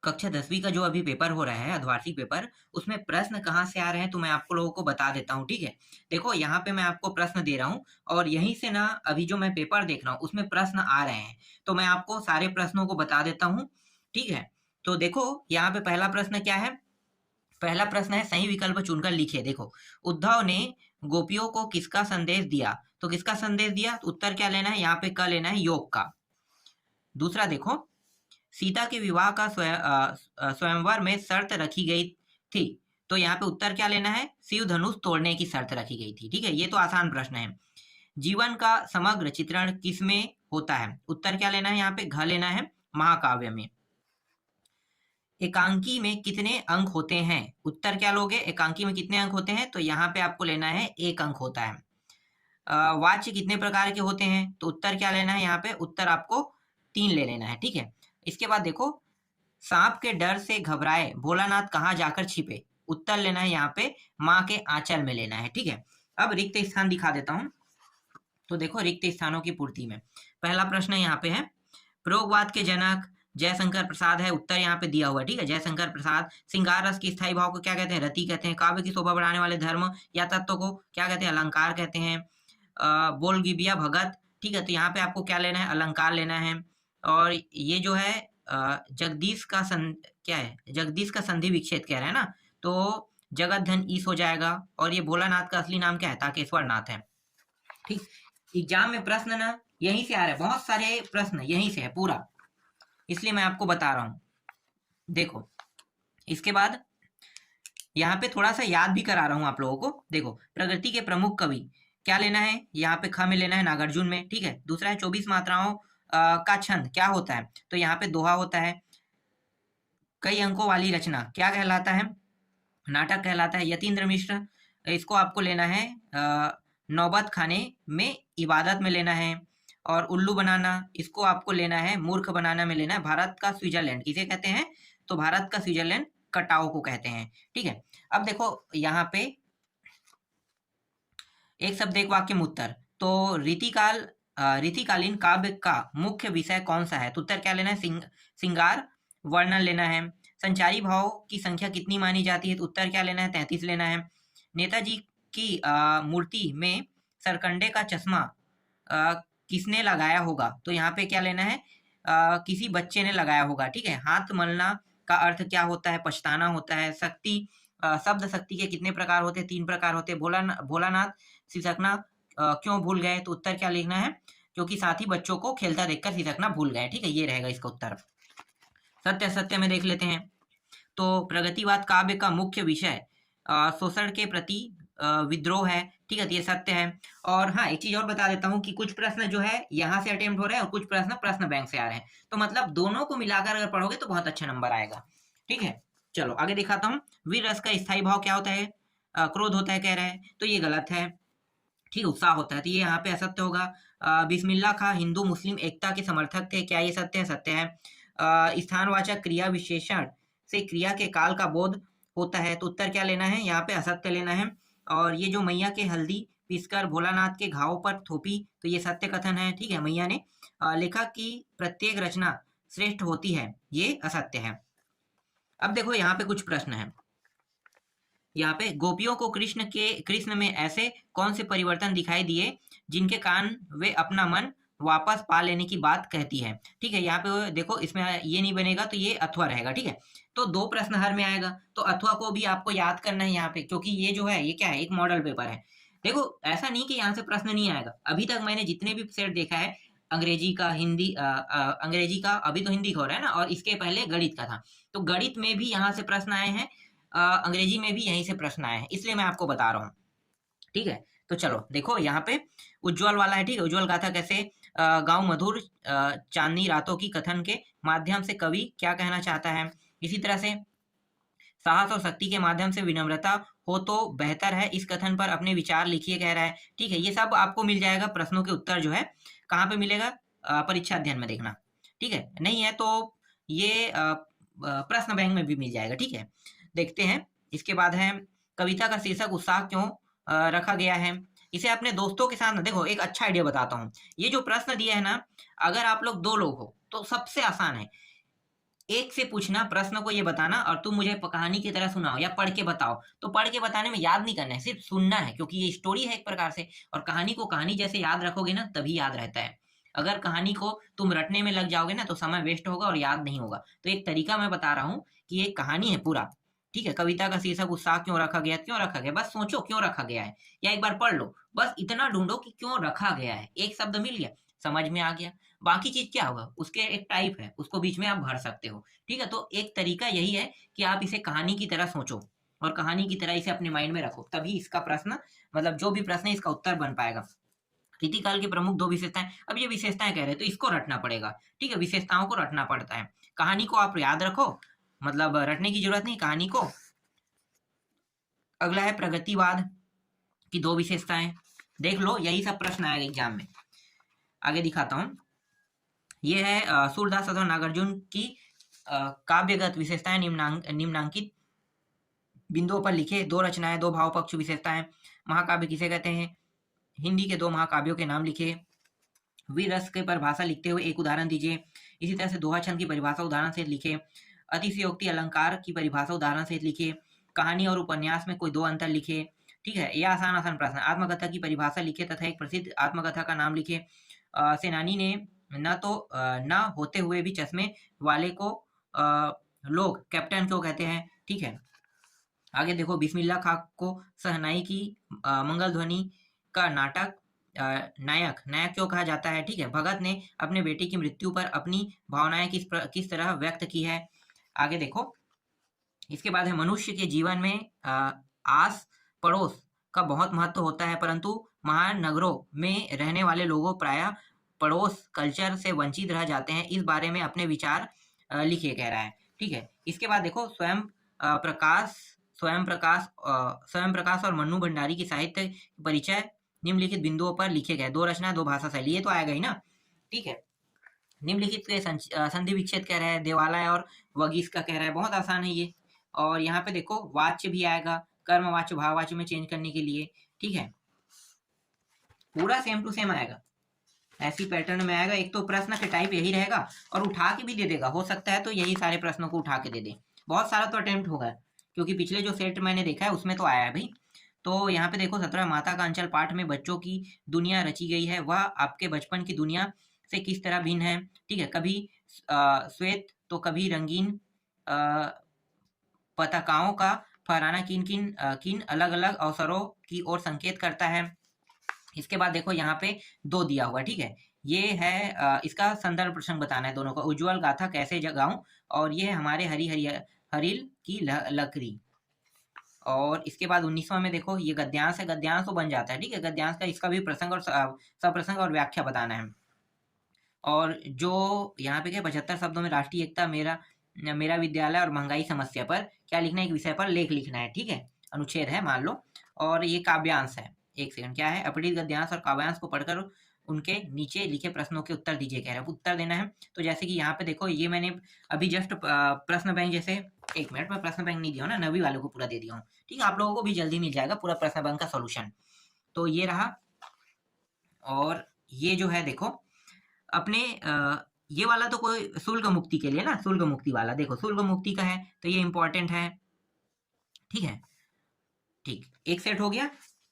कक्षा 10वीं का जो अभी पेपर हो रहा है अर्धवार्षिक पेपर, उसमें प्रश्न कहाँ से आ रहे हैं तो मैं आपको लोगों को बता देता हूँ, ठीक है। देखो यहाँ पे मैं आपको प्रश्न दे रहा हूँ और यहीं से ना अभी जो मैं पेपर देख रहा हूँ उसमें प्रश्न आ रहे हैं, तो मैं आपको सारे प्रश्नों को बता देता हूँ, ठीक है। तो देखो यहाँ पे पहला प्रश्न क्या है। पहला प्रश्न है सही विकल्प चुनकर लिखिए। देखो, उद्धव ने गोपियों को किसका संदेश दिया, तो किसका संदेश दिया, तो उत्तर क्या लेना है, यहाँ पे क लेना है, योग का। दूसरा देखो, सीता के विवाह का स्वयंवर में शर्त रखी गई थी, तो यहाँ पे उत्तर क्या लेना है, शिव धनुष तोड़ने की शर्त रखी गई थी, ठीक है। ये तो आसान प्रश्न है। जीवन का समग्र चित्रण किसमें होता है, उत्तर क्या लेना है, यहाँ पे घ लेना है, महाकाव्य में। एकांकी में कितने अंक होते हैं, उत्तर क्या लोगे, एकांकी में कितने अंक होते हैं, तो यहाँ पे आपको लेना है 1 अंक होता है। वाच्य कितने प्रकार के होते हैं, तो उत्तर क्या लेना है, यहाँ पे उत्तर आपको 3 ले लेना है, ठीक है। इसके बाद देखो, सांप के डर से घबराए भोलानाथ कहाँ जाकर छिपे, उत्तर लेना है यहाँ पे माँ के आंचल में लेना है, ठीक है। अब रिक्त स्थान दिखा देता हूँ। तो देखो रिक्त स्थानों की पूर्ति में पहला प्रश्न यहाँ पे है, प्रयोगवाद के जनक जयशंकर प्रसाद है, उत्तर यहाँ पे दिया हुआ है, ठीक है, जयशंकर प्रसाद। श्रृंगार रस के स्थायी भाव को क्या कहते हैं, रति कहते हैं। काव्य की शोभा बढ़ाने वाले धर्म या तत्व को क्या कहते हैं, अलंकार कहते हैं। बोलगिबिया भगत, ठीक है, तो यहाँ पे आपको क्या लेना है, अलंकार लेना है। और ये जो है जगदीश का क्या है, जगदीश का संधि विच्छेद कह रहे हैं ना, तो जगत धन ईस हो जाएगा। और ये भोलानाथ का असली नाम क्या है, ताकेश्वर नाथ है, ठीक। एग्जाम में प्रश्न ना यहीं से आ रहे हैं, बहुत सारे प्रश्न यहीं से है पूरा, इसलिए मैं आपको बता रहा हूं। देखो इसके बाद यहाँ पे थोड़ा सा याद भी करा रहा हूं आप लोगों को। देखो, प्रकृति के प्रमुख कवि क्या लेना है, यहाँ पे ख में लेना है, नागार्जुन में, ठीक है। दूसरा है 24 मात्राओं का छंद क्या होता है, तो यहाँ पे दोहा होता है। कई अंकों वाली रचना क्या कहलाता है, नाटक कहलाता है। यतीन्द्र मिश्र, इसको आपको लेना है नौबत खाने में इबादत में लेना है। और उल्लू बनाना, इसको आपको लेना है मूर्ख बनाना में लेना है। भारत का स्विट्जरलैंड किसे कहते हैं, तो भारत का स्विट्जरलैंड कटाओ को कहते हैं, ठीक है। अब देखो यहाँ पे एक शब्द एक वाक्य में उत्तर, तो रीतिकालीन काव्य का मुख्य विषय कौन सा है, तो उत्तर क्या लेना है, श्रृंगार वर्णन लेना है। संचारी भाव की संख्या कितनी मानी जाती है, तो उत्तर क्या लेना है, 33 लेना है। नेताजी की मूर्ति में सरकंडे का चश्मा किसने लगाया होगा, तो यहाँ पे क्या लेना है, किसी बच्चे ने लगाया होगा, ठीक है। हाथ मलना का अर्थ क्या होता है, पछताना होता है। शक्ति शब्द शक्ति के कितने प्रकार होते हैं, 3 प्रकार होते हैं। भोलानाथ सिसकना क्यों भूल गए, तो उत्तर क्या लिखना है, क्योंकि साथी बच्चों को खेलता देखकर सिसकना भूल गए, ठीक है, ये रहेगा इसका उत्तर। सत्य असत्य में देख लेते हैं। तो प्रगतिवाद काव्य का मुख्य विषय शोषण के प्रति विद्रोह है, ठीक है, तो ये सत्य है। और हाँ, एक चीज और बता देता हूँ कि कुछ प्रश्न जो है यहाँ से अटेम्प्ट हो रहे हैं और कुछ प्रश्न बैंक से आ रहे हैं, तो मतलब दोनों को मिलाकर अगर पढ़ोगे तो बहुत अच्छा नंबर आएगा, ठीक है। चलो आगे दिखाता हूँ। वीर रस का स्थायी भाव क्या होता है, क्रोध होता है कह रहे हैं, तो ये गलत है, ठीक, उत्साह होता है, तो ये यहाँ पे असत्य होगा। बिस्मिल्लाह खां हिंदू मुस्लिम एकता के समर्थक थे, क्या ये सत्य है, सत्य है। स्थानवाचक क्रिया विशेषण से क्रिया के काल का बोध होता है, तो उत्तर क्या लेना है, यहाँ पे असत्य लेना है। और ये जो मैया के हल्दी पीसकर भोलानाथ के घाव पर थोपी, तो ये सत्य कथन है, ठीक है, मैया ने। लेखक की प्रत्येक रचना श्रेष्ठ होती है, ये असत्य है। अब देखो यहाँ पे कुछ प्रश्न है। यहाँ पे गोपियों को कृष्ण में ऐसे कौन से परिवर्तन दिखाई दिए जिनके कारण वे अपना मन वापस पा लेने की बात कहती है, ठीक है। यहाँ पे देखो, इसमें ये नहीं बनेगा तो ये अथवा रहेगा, ठीक है। तो 2 प्रश्न हर में आएगा, तो अथवा को भी आपको याद करना है यहाँ पे, क्योंकि ये जो है ये क्या है, एक मॉडल पेपर है। देखो ऐसा नहीं कि यहाँ से प्रश्न नहीं आएगा, अभी तक मैंने जितने भी सेट देखा है, अंग्रेजी का, हिंदी अंग्रेजी का, अभी तो हिंदी का हो रहा है ना, और इसके पहले गणित का था, तो गणित में भी यहाँ से प्रश्न आए हैं, अंग्रेजी में भी यहीं से प्रश्न आए हैं, इसलिए मैं आपको बता रहा हूँ, ठीक है। तो चलो देखो यहाँ पे उज्जवल वाला है, ठीक है। उज्जवल गाथा कैसे, गाँव मधुर चांदनी रातों की कथन के माध्यम से कवि क्या कहना चाहता है। इसी तरह से साहस और शक्ति के माध्यम से विनम्रता हो तो बेहतर है, इस कथन पर अपने विचार लिखिए कह रहा है, ठीक है। ये सब आपको मिल जाएगा, प्रश्नों के उत्तर जो है कहाँ पे मिलेगा, परीक्षा अध्ययन में देखना, ठीक है। नहीं है तो ये प्रश्न बैंक में भी मिल जाएगा, ठीक है। देखते हैं। इसके बाद है कविता का शीर्षक उत्साह क्यों रखा गया है। इसे अपने दोस्तों के साथ, देखो एक अच्छा आइडिया बताता हूँ, ये जो प्रश्न दिया है ना, अगर आप लोग 2 लोग हो तो सबसे आसान है, एक से पूछना, प्रश्न को ये बताना और तुम मुझे कहानी की तरह सुनाओ या पढ़ के बताओ। तो पढ़ के बताने में याद नहीं करना है, सिर्फ सुनना है, क्योंकि ये स्टोरी है एक प्रकार से। और कहानी को कहानी जैसे याद रखोगे ना तभी याद रहता है। अगर कहानी को तुम रटने में लग जाओगे ना तो समय वेस्ट होगा और याद नहीं होगा। तो एक तरीका मैं बता रहा हूँ कि ये कहानी है पूरा, ठीक है। कविता का शीर्षक उत्साह क्यों रखा गया, क्यों रखा गया, बस सोचो क्यों रखा गया है, या एक बार पढ़ लो। बस इतना ढूंढो कि क्यों रखा गया है, एक शब्द मिल गया, समझ में आ गया। बाकी चीज क्या होगा, उसके एक टाइप है, उसको बीच में आप भर सकते हो। ठीक है, तो एक तरीका यही है कि आप इसे कहानी की तरह सोचो और कहानी की तरह इसे अपने माइंड में रखो, तभी इसका प्रश्न, मतलब जो भी प्रश्न है इसका उत्तर बन पाएगा। रीतिकाल की प्रमुख दो विशेषताएं, अब ये विशेषताएं कह रहे हैं तो इसको रटना पड़ेगा। ठीक है, विशेषताओं को रटना पड़ता है। कहानी को आप याद रखो, मतलब रटने की जरूरत नहीं कहानी को। अगला है प्रगतिवाद की दो विशेषताएं, देख लो यही सब प्रश्न आएगा एग्जाम में। आगे दिखाता हूँ, ये है सूरदास अथवा नागार्जुन की काव्यगत विशेषताएं निम्नांकित बिंदुओं पर लिखे। दो रचनाएं, दो भाव पक्ष विशेषताएं। महाकाव्य किसे कहते हैं, हिंदी के दो महाकाव्यों के नाम लिखे। वीर रस की परिभाषा लिखते हुए एक उदाहरण दीजिए। इसी तरह से दोहा छंद की परिभाषा उदाहरण से लिखे। अतिशयोक्ति अलंकार की परिभाषा उदाहरण से लिखे। कहानी और उपन्यास में कोई दो अंतर लिखे। ठीक है, यह आसान आसान प्रश्न। आत्मकथा की परिभाषा लिखे तथा एक प्रसिद्ध आत्मकथा का नाम लिखे। सेनानी ने न होते हुए भी चश्मे वाले को लोग कैप्टन क्यों कहते हैं। ठीक है, आगे देखो, बिस्मिल्लाह खां को शहनाई की मंगल ध्वनि का नाटक नायक नायक क्यों कहा जाता है। ठीक है, भगत ने अपने बेटे की मृत्यु पर अपनी भावनाएं किस तरह व्यक्त की है। आगे देखो, इसके बाद है मनुष्य के जीवन में आस पड़ोस का बहुत महत्व होता है, परंतु महानगरों में रहने वाले लोगों प्रायः पड़ोस कल्चर से वंचित रह जाते हैं। इस बारे में अपने विचार लिखिए, कह रहा है। ठीक है, इसके बाद देखो, स्वयं प्रकाश और मन्नू भंडारी की साहित्य परिचय निम्नलिखित बिंदुओं पर लिखे गए। दो रचना, दो भाषा शैली, ये तो आएगा ही ना। ठीक है, निम्नलिखित के संधि विच्छेद कह रहा है, देवालय और वगीस का कह रहा है, बहुत आसान है ये। और यहाँ पे देखो वाच्य भी आएगा, कर्मवाच्य भाववाच्य में चेंज करने के लिए। ठीक है, पूरा सेम टू सेम आएगा, ऐसी पैटर्न में आएगा। एक तो प्रश्न के टाइप यही रहेगा और उठा के भी दे देगा, हो सकता है तो यही सारे प्रश्नों को उठा के दे दे। बहुत सारा तो अटेम्प्ट होगा, क्योंकि पिछले जो सेट मैंने देखा है उसमें तो आया है भाई। तो यहाँ पे देखो, 17 माता का अंचल पाठ में बच्चों की दुनिया रची गई है, वह आपके बचपन की दुनिया से किस तरह भिन्न है। ठीक है, कभी श्वेत तो कभी रंगीन पताकाओं का फहराना किन अलग अलग अवसरों की ओर संकेत करता है। इसके बाद देखो यहाँ पे दो दिया हुआ। ठीक है, ये है इसका संदर्भ प्रसंग बताना है दोनों का। उज्ज्वल गाथा कैसे जगाऊं, और ये है हमारे हरिल की लकड़ी। और इसके बाद 19वां में देखो, ये गद्यांश है, गद्यांश तो बन जाता है। ठीक है, गद्यांश का इसका भी प्रसंग और सप्रसंग और व्याख्या बताना है। और जो यहाँ पे क्या, 75 शब्दों में राष्ट्रीय एकता, मेरा मेरा विद्यालय और महंगाई समस्या पर क्या लिखना है, एक विषय पर लेख लिखना है। ठीक है, अनुच्छेद है मान लो। और ये काव्यांश है, एक सेकंड, क्या है, अपठित गद्यांश और काव्यांश को पढ़कर उनके नीचे लिखे प्रश्नों के उत्तर दीजिए, कह रहे हैं उत्तर देना है। तो जैसे कि यहाँ पे देखो, ये मैंने अभी जस्ट प्रश्न बैंक, जैसे एक मिनट में प्रश्न बैंक नहीं दिया ना, नवी वालों को पूरा दे दिया हूँ। ठीक है, आप लोगों को भी जल्दी मिल जाएगा पूरा प्रश्न बैंक का सोल्यूशन। तो ये रहा। और ये जो है देखो, अपने ये वाला तो कोई शुल्क मुक्ति के लिए ना, शुल्क मुक्ति वाला देखो, शुल्क मुक्ति का है तो ये इंपॉर्टेंट है। ठीक है, ठीक, एक सेट हो गया।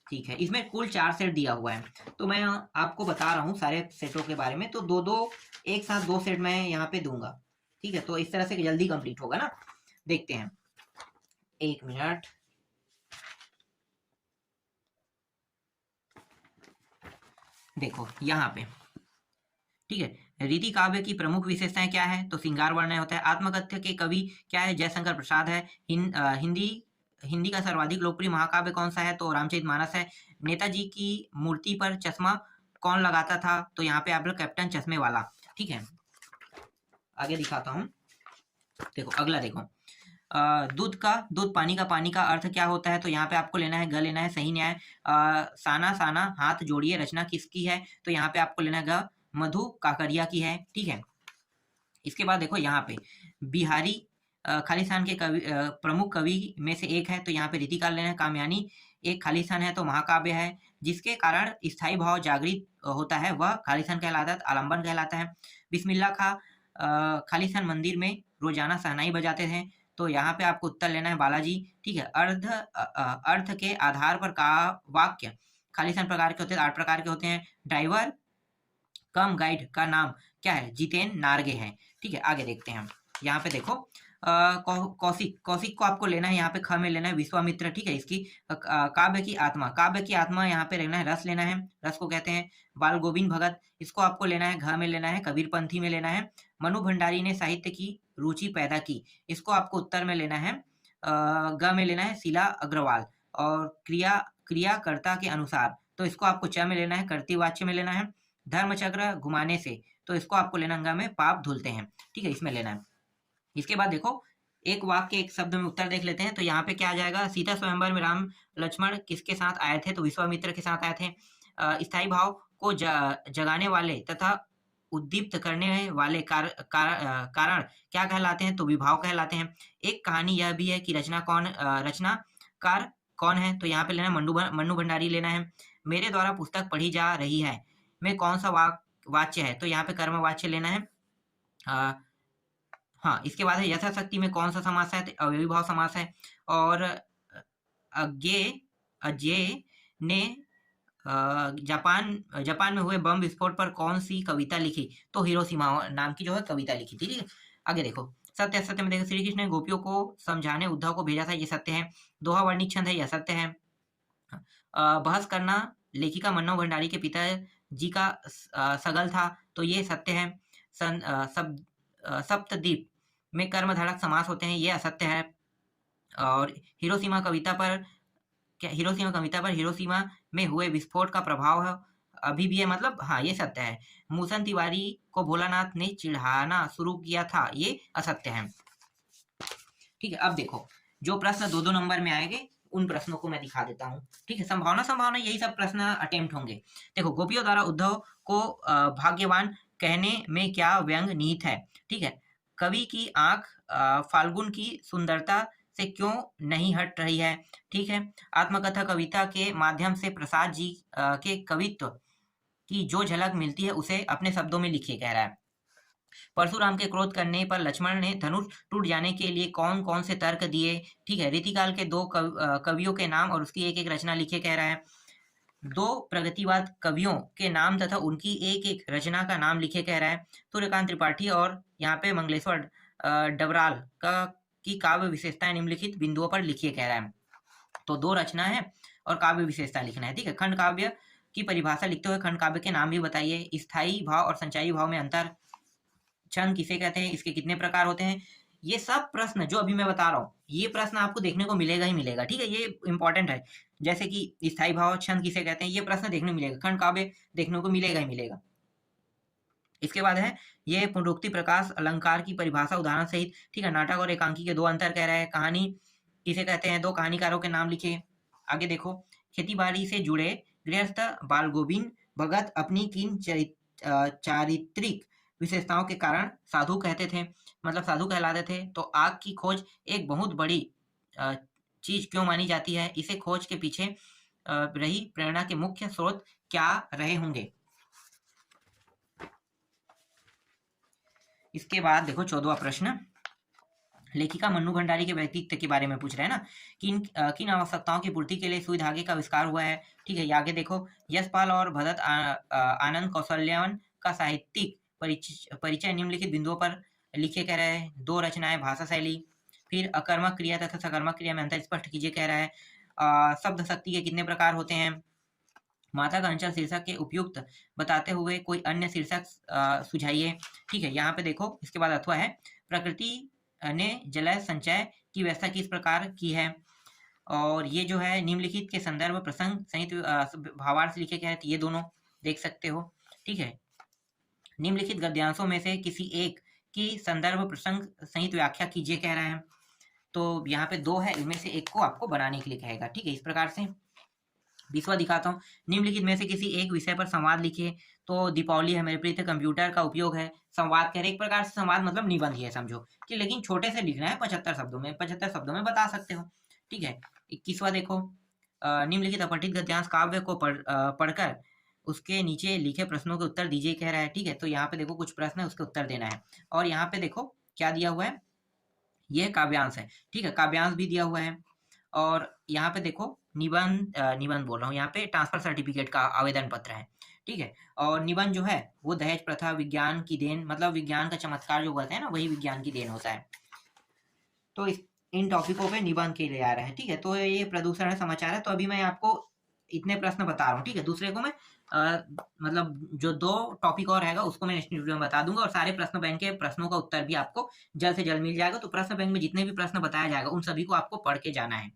ठीक है, इसमें कुल 4 सेट दिया हुआ है, तो मैं आपको बता रहा हूँ सारे सेटों के बारे में। तो दो दो एक साथ 2 सेट मैं यहाँ पे दूंगा। ठीक है, तो इस तरह से जल्दी कंप्लीट होगा ना। देखते हैं, एक मिनट। देखो यहाँ पे, ठीक है, रीति काव्य की प्रमुख विशेषताएं क्या है, तो श्रृंगार वर्णन होता है। आत्मकथ्य के कवि क्या है, जयशंकर प्रसाद है। हिंदी का सर्वाधिक लोकप्रिय महाकाव्य कौन सा है, तो रामचरितमानस है। नेताजी की मूर्ति पर चश्मा कौन लगाता था, तो यहाँ पे आप लोग कैप्टन चश्मे वाला। ठीक है, आगे दिखाता हूँ। देखो अगला देखो, दूध पानी का अर्थ क्या होता है, तो यहाँ पे आपको लेना है ग लेना है, सही न्याय। साना साना हाथ जोड़िए रचना किसकी है, तो यहाँ पे आपको लेना है ग, मधु काकरिया की है। ठीक है, इसके बाद देखो यहाँ पे बिहारी खालिस्तान के प्रमुख कवि में से एक है, तो यहाँ पे रीतिकाल लेना है। कामयानी एक खालिस्तान है तो महाकाव्य है, जिसके कारण स्थायी भाव जागृत होता है वह खालिस्तान कहलाता है, आलम्बन कहलाता है। बिस्मिल्लाह खां खालिस्तान मंदिर में रोजाना शहनाई बजाते थे? तो यहाँ पे आपको उत्तर लेना है बालाजी। ठीक है, अर्थ के आधार पर का वाक्य खालिस्तान प्रकार के होते हैं, 8 प्रकार के होते हैं। ड्राइवर कम गाइड का नाम क्या है? जितेन नारगे है। ठीक है, आगे देखते हैं हम। यहाँ पे देखो कौशिक, कौशिक को आपको लेना है, यहाँ पे ख में लेना है विश्वामित्र। ठीक है, इसकी काव्य की आत्मा, काव्य की आत्मा यहाँ पे लेना है रस लेना है, रस को कहते हैं। बाल गोविंद भगत, इसको आपको लेना है घ में लेना है, कबीरपंथी में लेना है। मनु भंडारी ने साहित्य की रुचि पैदा की, इसको आपको उत्तर में लेना है ग में लेना है शीला अग्रवाल। और क्रियाकर्ता के अनुसार, तो इसको आपको च में लेना है, कर्तृवाच्य में लेना है। धर्मचक्र घुमाने से, तो इसको आपको लेना ग में पाप धुलते हैं। ठीक है, इसमें लेना है। इसके बाद देखो एक वाक्य एक शब्द में उत्तर देख लेते हैं। तो यहाँ पे क्या आ जाएगा? सीता स्वयंवर में राम लक्ष्मण किसके साथ आए थे? तो विश्वामित्र के साथ आए थे। स्थायी भाव को जगाने वाले तथा उद्दीप्त करने वाले कारण क्या कहलाते हैं? तो विभाव कहलाते हैं। एक कहानी यह भी है कि रचनाकार कौन है? तो यहाँ पे लेना मन्नू भंडारी लेना है। मेरे द्वारा पुस्तक पढ़ी जा रही है में कौन सा वाच्य है? तो यहाँ पे कर्मवाच्य लेना है। हाँ, इसके बाद है यथाशक्ति में कौन सा समास है? तो अव्ययीभाव समास है। और अज्ञे ने जापान में हुए बम विस्फोट पर कौन सी कविता लिखी? तो हिरोशिमा नाम की जो है कविता लिखी थी। ठीक है, आगे देखो सत्य असत्य में देखो, श्री कृष्ण ने गोपियों को समझाने उद्धव को भेजा था, ये सत्य है। दोहा वर्णिक छंद है, यह सत्य है। बहस करना लेखिका मन्नू भंडारी के पिता जी का सगल था, तो ये सत्य है। सप्तद्वीप में कर्मधारक समास होते हैं, ये असत्य है। और हिरोशिमा कविता पर हिरोशिमा में हुए विस्फोट का प्रभाव है अभी भी है, मतलब हाँ ये सत्य है। मूसन तिवारी को भोलानाथ ने चिढ़ाना शुरू किया था, ये असत्य है। ठीक है, अब देखो जो प्रश्न 2-2 नंबर में आएंगे उन प्रश्नों को मैं दिखा देता हूँ। ठीक है, संभावना यही सब प्रश्न अटेम्प्ट होंगे। देखो गोपियों द्वारा उद्धव को भाग्यवान कहने में क्या व्यंग निहित है? ठीक है, कवि की आंख फाल्गुन की सुंदरता से क्यों नहीं हट रही है? ठीक है, आत्मकथा कविता के माध्यम से प्रसाद जी के कवित्व की जो झलक मिलती है उसे अपने शब्दों में लिखिए, कह रहा है। परशुराम के क्रोध करने पर लक्ष्मण ने धनुष टूट जाने के लिए कौन कौन से तर्क दिए? ठीक है, रीतिकाल के 2 कवियों के नाम और उसकी एक एक रचना लिखे, कह रहा है। 2 प्रगतिवाद कवियों के नाम तथा उनकी एक एक रचना का नाम लिखे, कह रहा है। सूर्यकांत त्रिपाठी और यहाँ पे मंगलेश्वर डबराल की काव्य विशेषताएं निम्नलिखित बिंदुओं पर लिखिए, कह रहा है। तो 2 रचना है और काव्य विशेषता लिखना है। ठीक है, खंड काव्य की परिभाषा लिखते हुए खंड काव्य के नाम भी बताइए। स्थायी भाव और संचारी भाव में अंतर, छंद किसे कहते हैं, इसके कितने प्रकार होते हैं? ये सब प्रश्न जो अभी मैं बता रहा हूँ, ये प्रश्न आपको देखने को मिलेगा ही मिलेगा। ठीक है, ये इंपॉर्टेंट है। जैसे कि स्थायी भाव, छंद किसे कहते हैं, ये प्रश्न देखने को मिलेगा। खंड काव्य देखने को मिलेगा ही मिलेगा। इसके बाद है ये पुनरुक्ति, प्रकाश, अलंकार की परिभाषा उदाहरण सहित। ठीक है, नाटक और एकांकी के 2 अंतर कह रहा है। कहानी किसे कहते हैं? 2 कहानीकारों के नाम लिखे। आगे देखो खेती बाड़ी से जुड़े गृहस्थ बाल गोविंद भगत अपनी किन चारित्रिक विशेषताओं के कारण साधु कहते थे, मतलब साधु कहलाते थे? तो आग की खोज एक बहुत बड़ी चीज क्यों मानी जाती है? इसे खोज के पीछे रही प्रेरणा के मुख्य स्रोत क्या रहे होंगे? इसके बाद देखो 14वां प्रश्न, लेखिका मन्नू भंडारी के व्यक्तित्व के बारे में पूछ रहे हैं ना, किन आवश्यकताओं की पूर्ति के लिए सुई धागे का आविष्कार हुआ है? ठीक है, ये आगे देखो यशपाल और भरत आनंद कौशल्यावन का साहित्यिक परिचय निम्नलिखित बिंदुओं पर लिखे, कह रहा है। 2 रचनाएं, भाषा शैली। फिर अकर्मक क्रिया तथा सकर्मक क्रिया में अंतर स्पष्ट कीजिए, कह रहा है। शब्द शक्ति के कितने प्रकार होते हैं? माता का अंचल शीर्षक के उपयुक्त बताते हुए कोई अन्य शीर्षक सुझाइए। ठीक है, यहाँ पे देखो इसके बाद अथवा है, प्रकृति ने जलय संचय की व्यवस्था किस प्रकार की है? और ये जो है निम्नलिखित के संदर्भ प्रसंग सहित भावार्थ लिखे गए हैं, ये दोनों देख सकते हो। ठीक है, निम्नलिखित गद्यांशों में से किसी एक की संदर्भ प्रसंग सहित व्याख्या कीजिए, कह रहा है। तो यहाँ पे 2 है, इनमें से एक को आपको बनाने के लिए कहेगा। ठीक है, इस प्रकार से 20वां दिखाता हूँ, निम्नलिखित में से किसी एक विषय पर संवाद लिखिए। तो दीपावली है मेरे प्रिय, कंप्यूटर का उपयोग है, संवाद कह रहे, एक प्रकार से संवाद मतलब निबंध ही है समझो कि, लेकिन छोटे से लिखना है, 75 शब्दों में बता सकते हो। ठीक है, 21वां देखो, निम्नलिखित अपठित गद्यांश काव्य को पढ़कर उसके नीचे लिखे प्रश्नों के उत्तर दीजिए, कह रहा है। ठीक है, तो यहाँ पे देखो कुछ प्रश्न है, उसके उत्तर देना है। और यहाँ पे देखो क्या दिया हुआ है, ये काव्यांश है, ठीक है, काव्यांश भी दिया हुआ है। और यहाँ पे देखो निबंध बोल रहा हूँ, यहाँ पे ट्रांसफर सर्टिफिकेट का आवेदन पत्र है, ठीक है। और निबंध जो है वो दहेज प्रथा विज्ञान की देन, मतलब विज्ञान का चमत्कार जो कहते हैं ना, वही विज्ञान की देन होता है। तो इन टॉपिकों पे निबंध के लिए आ रहा है, ठीक है। तो ये प्रदूषण समाचार है। तो अभी मैं आपको इतने प्रश्न बता रहा हूँ, ठीक है। दूसरे को मैं मतलब जो 2 टॉपिक और रहेगा उसको मैं नेक्स्ट वीडियो में बता दूंगा, और सारे प्रश्न बैंक के प्रश्नों का उत्तर भी आपको जल्द से जल्द मिल जाएगा। तो प्रश्न बैंक में जितने भी प्रश्न बताया जाएगा उन सभी को आपको पढ़ के जाना है।